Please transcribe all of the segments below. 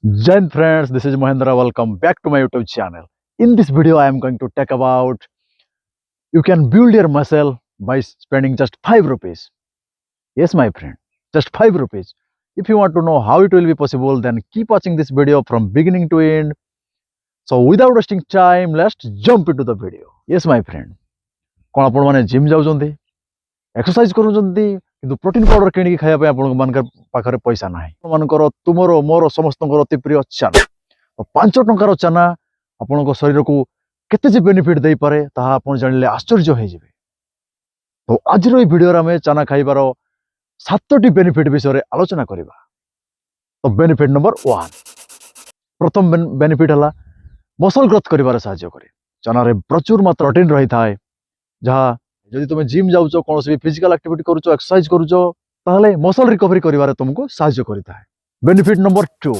Jai Hind friends, this is Mahendra. Welcome back to my YouTube channel. In this video, I am going to talk about you can build your muscle by spending just 5 rupees. Yes, my friend, just 5 rupees. If you want to know how it will be possible, then keep watching this video from beginning to end. So, without wasting time, let's jump into the video. Yes, my friend. कौन आपण माने gym जाउछंती exercise करूछंती किंतु protein powder किणी खाया पे आपण मानकर पाखरे पैसा नाही मानकर तुमरो मोर समस्तଙ୍କର अति प्रिय चाना तो 5 टंकार चाना आपनको शरीर को केते जे बेनिफिट देई पारे ताहा आपण जानिले आश्चर्य होई जेबे। तो आज रो वीडियो रे हम चाना खाइबार 7टी बेनिफिट विषय रे आलोचना करिबा। तो बेनिफिट नंबर 1 प्रथम बेनिफिट हला मसल ग्रोथ करिबार सहायता करे। चना रे प्रचुर मात्रा प्रोटीन रही थाए जहाँ जदि तुम जिम जाऊच कौन भी फिजिकल एक्टिविटी करूच एक्सरसाइज करूच ताहले मसल रिकवरी करिवारे तुमको सहायता करिता है। बेनिफिट नंबर 2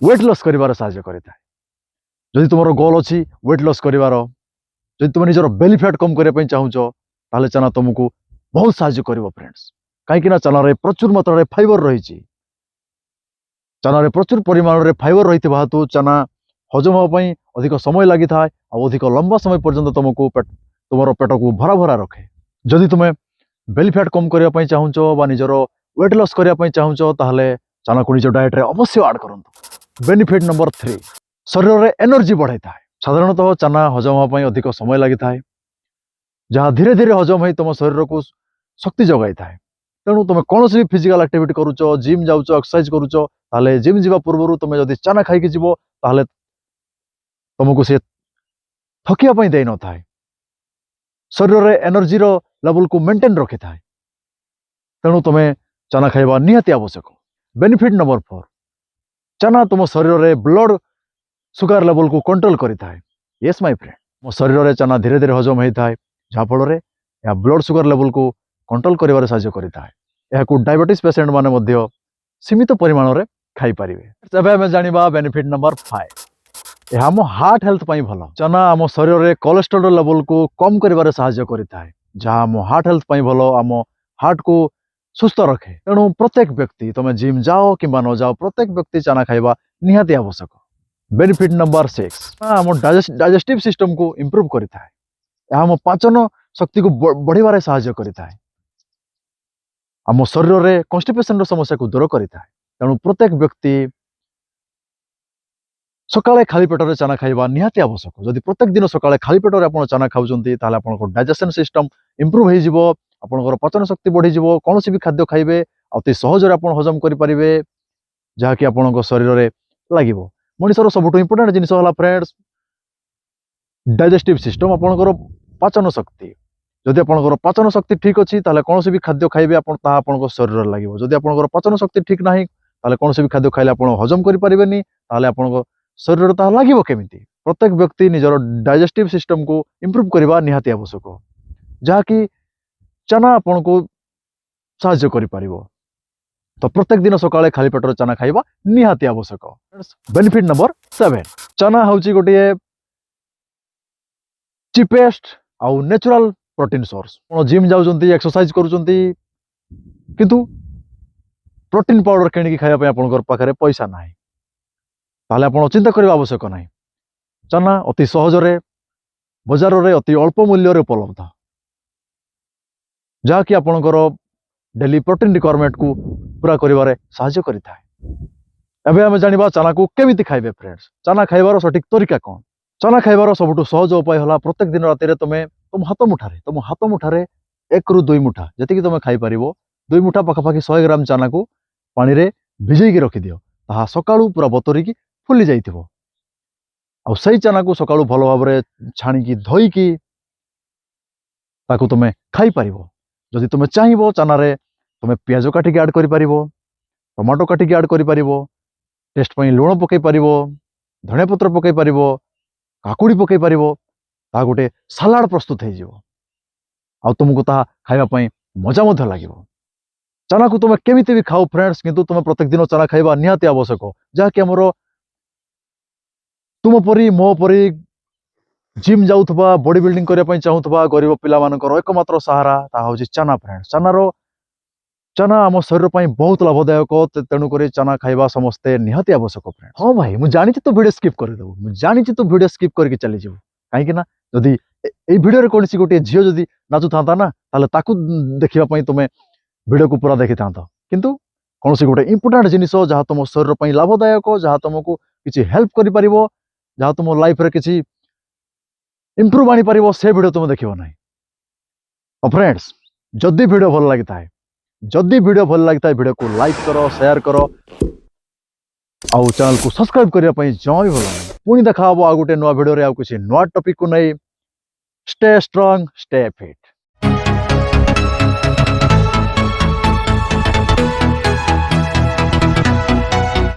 वेट लॉस करिवारे सहायता करिता है। जदि तुमरो गोल अछि वेट लॉस करिवार जदि तुम निजर बेली फैट कम करिया पई चाहूच ताहले चना तुमको बहुत सहायता करिवो फ्रेंड्स। काहे कि ना चना रे प्रचुर मात्रा रे फाइबर रहिछि। चना रे प्रचुर परिमाण रे फाइबर रहितबा हेतु चना हजम होबा पई अधिक समय लागि थाए आ अधिक लंबा समय पर्यंत तुमको तुमरो पेट को भरा भरा रखे। जदि तुमे बेली फैट कम करिया पई चाहूच बा निजर वेट लॉस करिया पई चाहूच ताहले चना को निजर डाइट रे अवश्य ऐड करंतु। बेनिफिट नंबर 3 शरीर रे एनर्जी बढ़ाई थाए। साधारणतः चना हजम होबा पई अधिक समय लागि थाए जहाँ धीरे धीरे हजम होई तुम शरीर को शक्ति जगाई थाए। तेणु तुम कौन भी फिजिकल एक्टिविटी करूच जिम जाऊच एक्सरसाइज करूच ताहले जिम जीवा पूर्व तुम जदि चना खाई कि जीवो ताहले तुमको से थकिया पई देई न थाए। शरीर रे एनर्जी रो लेवल को मेंटेन रखि थाए। तेणु तुम्हें चना खाइबा निहाती आवश्यक। बेनिफिट नंबर 4 चना तुम शरीर रे ब्लड सुगर लेवल को कंट्रोल करि थाए। यस माय फ्रेंड मो शरीर रे चना धीरे धीरे हजम होई थाए जहाँ फल रे या ब्लड सुगर लेवल को कंट्रोल करिवारे सहायता करि थाए। या को डायबिटीज पेशेंट माने मध्य सीमित परिमाण रे खाई परिबे। तबे हम जानिबा बेनिफिट नंबर 5 यह आम हार्ट हेल्थ पाई भल। चना आम शरीर रे कोलेस्ट्रॉल लेवल को कम करिवारे सहायता करिथाए जहाँ आम हार्ट हेल्थ पाई भल आम हार्ट को सुस्थ रखे। तेणु प्रत्येक व्यक्ति तुम जिम जाओ कि न जाओ प्रत्येक व्यक्ति चना खाइबा निहाती आवश्यक। बेनिफिट नंबर 6 आम डाइजेस्टिव सिस्टम को इंप्रूव करिथाए। यह आम पाचन शक्ति को बढ़िबारे सहायता करिथाए। आम शरीर रे कॉन्स्टिपेशन समस्या को दूर करिथाए। तेणु प्रत्येक व्यक्ति सकाळे खाली पेटर चना खाइबा निहाती आवश्यक। जदि प्रत्येक दिन सकाळे खाली पेटर आपण चना खाउचंती ताले आपण डाइजेशन सिस्टम इंप्रूव होई जिवो आपण पचन शक्ति बढ़ी जिवो कौन भी खाद्य खाइबे अति सहज रे आपण हजम करि परिबे जहा कि आपण शरीर रे लागिवो। मनुष्यर सबुठ इंपोर्टेंट जिनिस होला फ्रेंड्स डाइजेस्टिव सिस्टम आपण पाचन शक्ति। जदि आपण पाचन शक्ति ठीक अछि ताले कौन भी खाद्य खाइबे आपण ता आपण शरीर रे लागिवो। जदि आपण पाचन शक्ति ठीक नाही ताले कौन भी खाद्य खाइले आपण हजम करि परिबेनी ताले आपण शरीर ताहा लागिवो केमिति। प्रत्येक व्यक्ति निजर डाइजेस्टिव सिस्टम को इंप्रूव करबा निहाती आवश्यक जहा कि चना आपण को सहायता करि परिबो। तो प्रत्येक दिन सकाळे खाली पेटर चना खाइबा निहाती आवश्यक। बेनिफिट नंबर 7 चना होची गोटे चीपेस्ट आउ नेचुरल प्रोटीन सोर्स। कोन जिम जाउचंती एक्सरसाइज करूचंती किंतु प्रोटीन पाउडर किणी खाइबा पे आपनकर पाखरे पैसा नाही ताले आपण चिंता करबा आवश्यक नाही। चना अति सहज रे बाजार रे अति अल्प मूल्य रे उपलब्ध जहा कि आपनकर डेली प्रोटीन रिक्वायरमेंट को पूरा करिवारे सहायता करिथाए। एबे हम जानिबा चना को केमिति खाइबे फ्रेंड्स। चना खाइबार सठिक तरीका कोन। चना खाइबार सबुठ सहज उपाय होला प्रत्येक दिन राति रे तुम हाथ मुठारे 1 रु 2 मुठा जति तुम खाई परिबो 2 मुठा पाखापाखि 100 ग्राम चना को पानी रे भिजई के रखि दियो ताहा सकाळू पूरा बतरी की फुली जाइथिबो। आ सही चना को सकाळू भलो भाबरे छाणी की धोई की ताकू तुमे खाई परिबो। जदि तुमे चाहिबो चना रे तुमे प्याज काटी के ऐड करि परिबो टमाटो काटी के ऐड करि परिबो टेस्ट पई लूण पकई परिबो धनिया पत्र पकई परिबो काकुड़ी पकई परिबो ता गोटे सलाड प्रस्तुत हो जिवो। आ तुमको ता खाइबा पई मजा मध्य लागिवो। चना को तुम केमिति भी खाओ फ्रेंड्स किंतु तुम प्रत्येक दिन चना खाइबा निहाती आवश्यक जहा कि हमरो तुम परी मो परी जिम जाउथबा बॉडी बिल्डिंग करिया पई चाहूथबा गरीब पिला मानकर एकमात्र सहारा ता होची चना फ्रेंड्स। चना आम शरीर पर बहुत लाभदायक तेणुक चना खाइबा समस्ते निहाती आवश्यक फ्रेंड। हाँ भाई मुझे जानी तो वीडियो स्किप करदेबू, मुझे जानी तो वीडियो स्किप करके चली जाबू कहीं ना जदि ए वीडियो रे कोनसी गोटे झियो जदि नाचु थांता ना ताले ताकू देखिबा पई तुमे वीडियो को पूरा देखि थांता, किंतु कोनसी गोटे इंपोर्टेंट जिनिस जहाँ तुम शरीर पर लाभदायक जहाँ तुमको किसी हेल्प करि परिबो जहाँ तुम लाइफ रे किसी इंप्रूव आनी परिबो से वीडियो तुम देखिबो नाही। तो फ्रेंड्स जदि वीडियो भल लगता है, जदि वीडियो भल लगता है वीडियो को लाइक करो, शेयर करो आउ चैनल को सब्सक्राइब करने पे जमा भी भला नहीं। पुणी देखा आ गोटे नुआ वीडियो रे आ किसी नुआ टॉपिक को नहीं। Stay strong, stay fit.